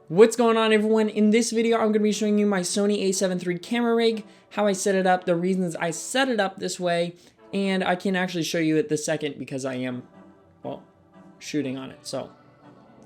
What's going on, everyone? In this video, I'm going to be showing you my Sony a7 III camera rig, how I set it up, the reasons I set it up this way, and I can actually show you it this second because I am, well, shooting on it. So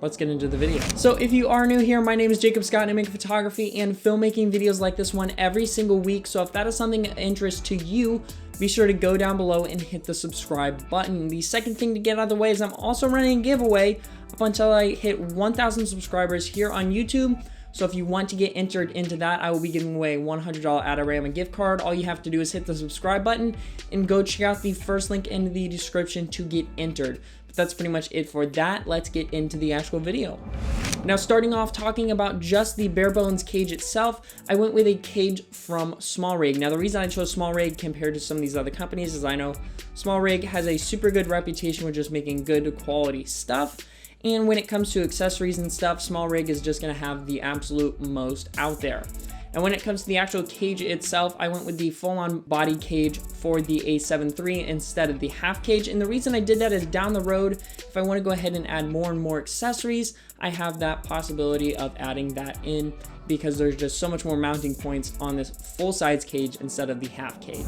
let's get into the video. So if you are new here, my name is Jacob Scott and I make photography and filmmaking videos like this one every single week. So if that is something of interest to you, be sure to go down below and hit the subscribe button. The second thing to get out of the way is I'm also running a giveaway up until I hit 1,000 subscribers here on YouTube. So if you want to get entered into that, I will be giving away a $100 Adorama gift card. All you have to do is hit the subscribe button and go check out the first link in the description to get entered. But that's pretty much it for that. Let's get into the actual video. Now, starting off talking about just the bare bones cage itself, I went with a cage from SmallRig. Now, the reason I chose SmallRig compared to some of these other companies is I know SmallRig has a super good reputation with just making good quality stuff. And when it comes to accessories and stuff, SmallRig is just gonna have the absolute most out there. And when it comes to the actual cage itself, I went with the full-on body cage for the a7 III instead of the half cage. And the reason I did that is down the road, if I want to go ahead and add more and more accessories, I have that possibility of adding that in because there's just so much more mounting points on this full-size cage instead of the half cage.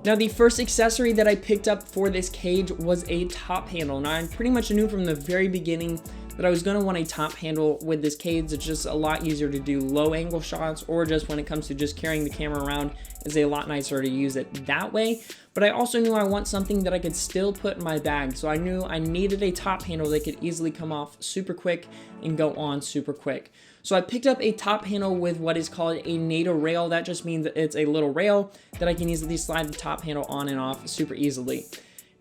Now, the first accessory that I picked up for this cage was a top handle. Now, I pretty much knew from the very beginning that I was going to want a top handle with this cage. It's just a lot easier to do low angle shots, or just when it comes to just carrying the camera around, it's a lot nicer to use it that way. But I also knew I want something that I could still put in my bag. So I knew I needed a top handle that could easily come off super quick and go on super quick. So I picked up a top handle with what is called a NATO rail. That just means that it's a little rail that I can easily slide the top handle on and off super easily.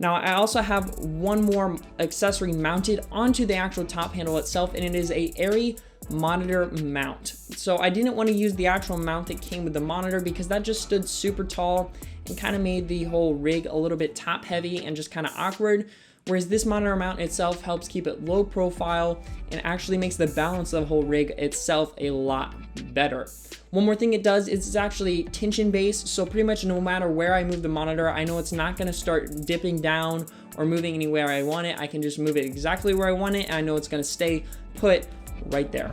Now, I also have one more accessory mounted onto the actual top handle itself, and it is a ARRI monitor mount. So I didn't want to use the actual mount that came with the monitor because that just stood super tall and kind of made the whole rig a little bit top heavy and just kind of awkward. Whereas this monitor mount itself helps keep it low profile and actually makes the balance of the whole rig itself a lot better. One more thing it does is it's actually tension based, so pretty much no matter where I move the monitor, I know it's not going to start dipping down or moving anywhere I want it. I can just move it exactly where I want it, and I know it's going to stay put right there.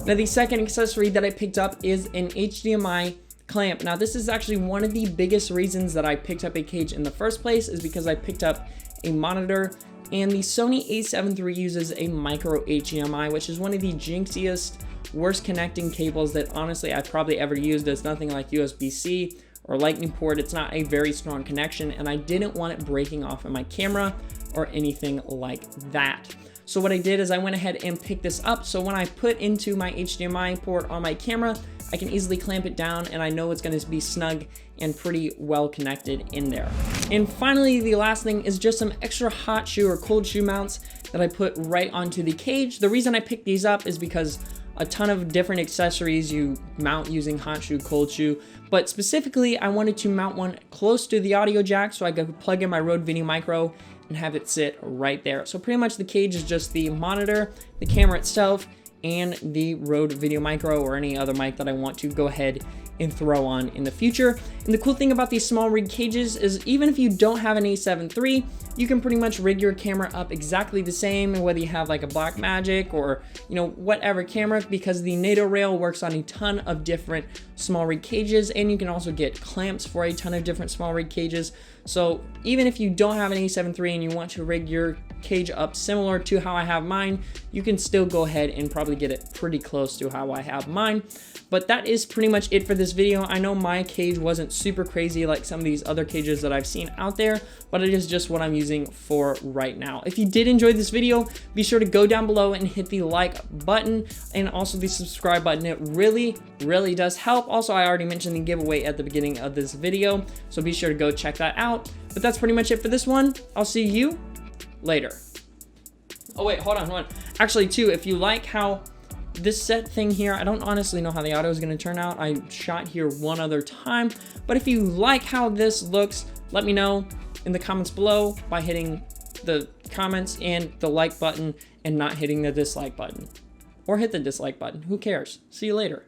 Now, the second accessory that I picked up is an HDMI clamp. Now, this is actually one of the biggest reasons that I picked up a cage in the first place, is because I picked up a monitor, and the Sony a7 III uses a micro HDMI, which is one of the jinxiest, worst connecting cables that honestly I've probably ever used. It's nothing like USB-C or lightning port. It's not a very strong connection, and I didn't want it breaking off in my camera or anything like that. So what I did is I went ahead and picked this up, so when I put into my HDMI port on my camera, I can easily clamp it down and I know it's going to be snug and pretty well connected in there. And finally, the last thing is just some extra hot shoe or cold shoe mounts that I put right onto the cage. The reason I picked these up is because a ton of different accessories you mount using hot shoe, cold shoe, but specifically I wanted to mount one close to the audio jack so I could plug in my Rode Video Micro and have it sit right there. So pretty much the cage is just the monitor, the camera itself, and the Rode Video Micro or any other mic that I want to go ahead and throw on in the future. And the cool thing about these SmallRig cages is even if you don't have an a7 III, you can pretty much rig your camera up exactly the same, whether you have like a Blackmagic or, you know, whatever camera, because the NATO rail works on a ton of different SmallRig cages, and you can also get clamps for a ton of different SmallRig cages. So even if you don't have an a7 III and you want to rig your cage up similar to how I have mine, you can still go ahead and probably get it pretty close to how I have mine. But that is pretty much it for this video. I know my cage wasn't super crazy like some of these other cages that I've seen out there, but it is just what I'm using for right now. If you did enjoy this video, be sure to go down below and hit the like button and also the subscribe button. It really, really does help. Also, I already mentioned the giveaway at the beginning of this video, so be sure to go check that out. But that's pretty much it for this one. I'll see you later. Oh wait, hold on. Actually, too, if you like how this set thing here, I don't honestly know how the audio is going to turn out. I shot here one other time, but if you like how this looks, let me know in the comments below by hitting the comments and the like button and not hitting the dislike button, or hit the dislike button. Who cares? See you later.